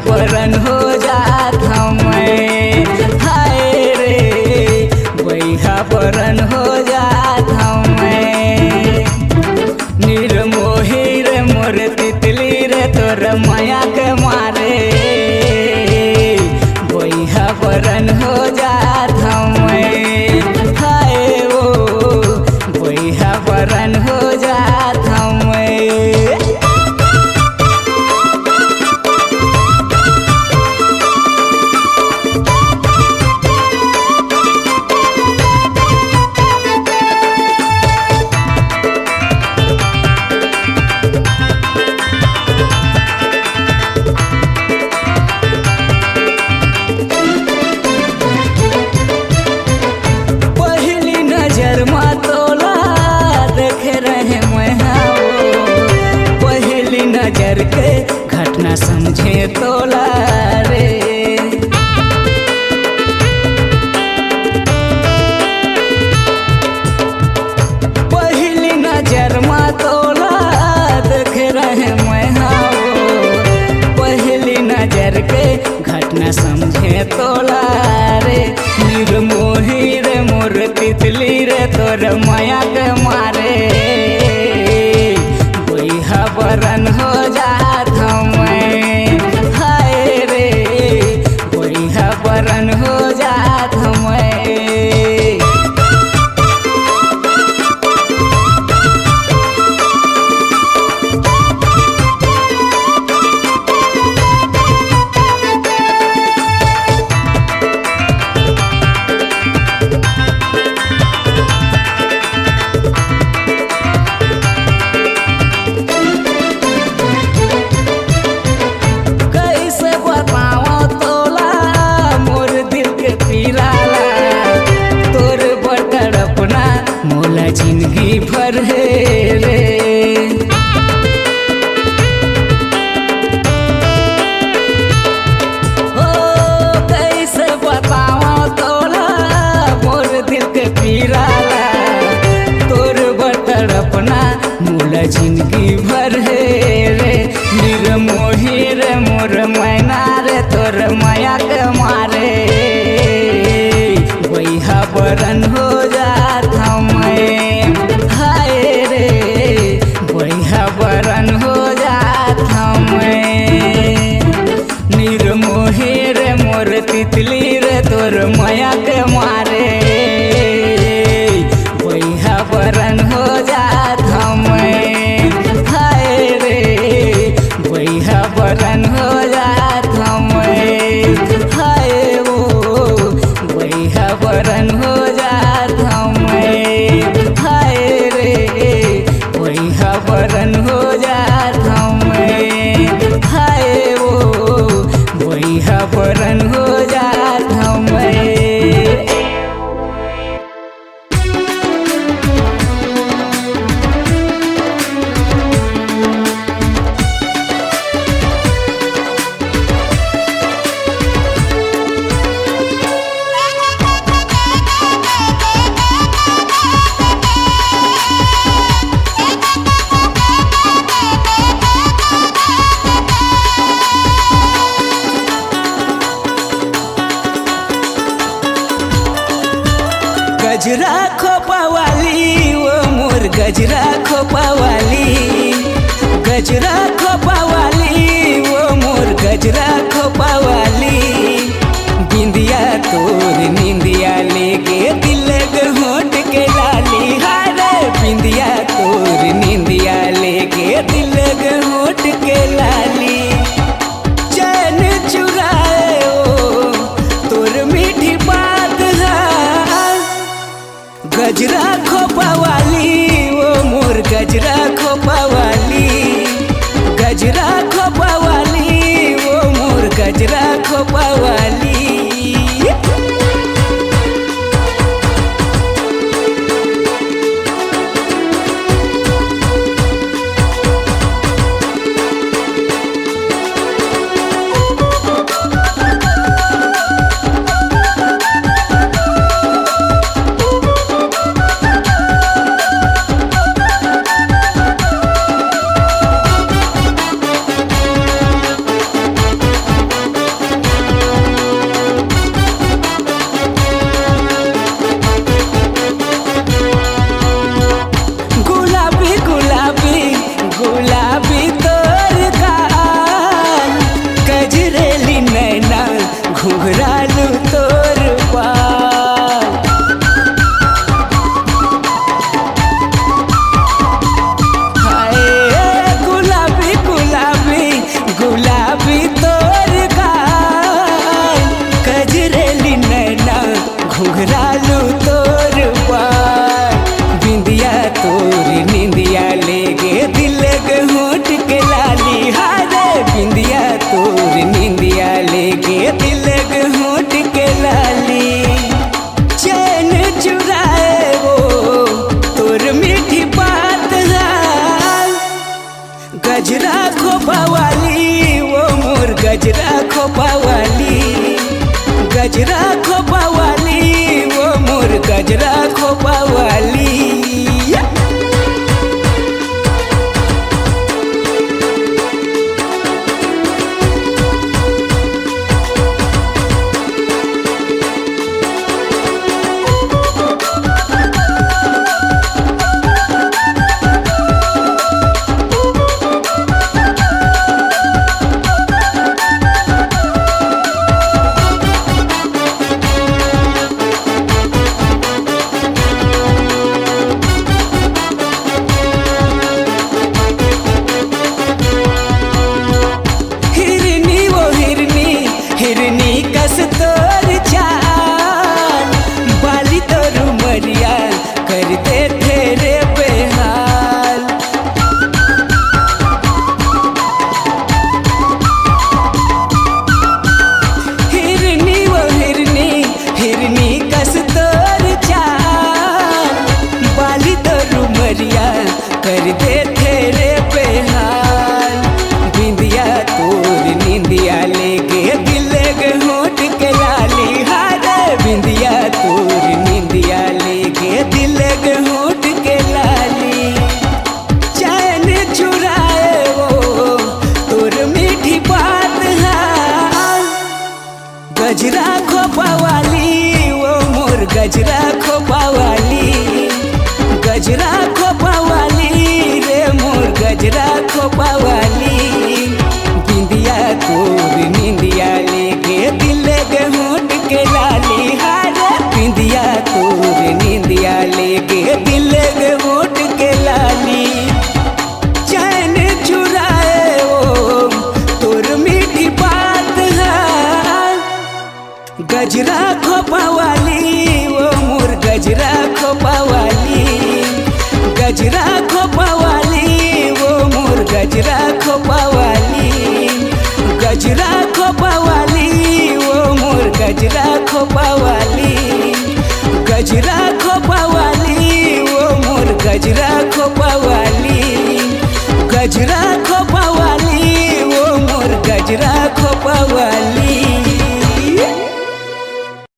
बरन हो जात हमें। हाय रे बैहा बरन हो जात हमें। निर्मोही रे मोर तितली रे तोर माया के मारे बैहा बरन हो जात हमें। हाय ओ बैहा बरन हो जात हमें। के घटना समझे तोला रे। पहली नजर में तोला देख रहे मैं पहली नजर के घटना समझे तोला रे। निर्मोही रे मोर तितली रे तोर माया के मारे बैहा बरन हो जात हमें। हाय रे बैहा बरन हो जात हमें। जिंदगी भर है रे। ओ कैसे बताओ तोला मोर दिल के पीराला तोर बटर अपना मोला जिंदगी भर है रे। निर्मोही रे मोर मैना रे तोर माया के मारे बैहा बरन हो जात हमें। हाय रे बैहा बरन हो जात हमें। निर्मोही रे मोर तितली रे तोर माया के मारे बैहा बरन हो जात हमें। हाय रे बैहा बरन हो जात हमें। हाय ओ बैहा बरन हो जात हमें। हाय रे बैहा बरन हो जात हमें। हाय ओ बैहा बरन हो जात हमें। गजरा खोपावाली वो मोर गजरा खोपावाली। गजरा खोपावाली वो मोर गजरा खोपावाली। बिंदिया तोर निंदिया लेके दिल के होठ के लाली। हारे बिंदिया तोर निंदिया लेके दिल के होठ के लाली। चैन चुराए ओ तोर मीठी बात है। गजरा खोपावाली वो मोर गजरा घुघरालू तोर बाल। हाय गुलाबी गुलाबी गुलाबी तोर गाल, कजरेली नैना घुघरालू तोर बाल। बिंदिया तोर निंदिया ले गे दिल के होठ के लाली। हारे बिंदिया तोर निंदिया ले गे दिल के होठ के लाली। चैन चुराए वो तोर मीठी बात है, गजरा खोपा वाली वो मोर गजरा खोपा वाली। गजरा खोपा वाली वो मोर गजरा खोपा वाली। हिरनी कस तोर चाल, बाली तोर उमरिया कर दे तेरे बेहाल। हिरनी वो हिरनी हिरनी कस तोर चाल, बाली तोर उमरिया कर दे तेरे बेहाल। बिंदिया तोर निंदिया ले गे दिल के होठ के लाली। हारे बिंदिया तोर निंदिया ले गे दिल के होठ के लाली। चैन चुराए वो तोर मीठी बात है, गजरा खोपा वाली वो मोर गजरा खोपा वाली। गजरा खोपा वाली रे मोर गजरा खोपा वाली। बिंदिया तोर निंदिया ले गे दिल के होठ के लाली। हारे बिंदिया तोर निंदिया ले गे दिल के होठ के लाली। चैन चुराए वो तोर मीठी बात है, गजरा खोपा वाली वो मोर गजरा खोपा वाली। गजरा खोपा वाली वो मोर गजरा खोपा वाली। गजरा खोपा वाली वो मोर गजरा खोपा वाली। गजरा खोपा वाली वो मोर गजरा खोपा वाली। गजरा खोपा वाली वो मोर गजरा खोपा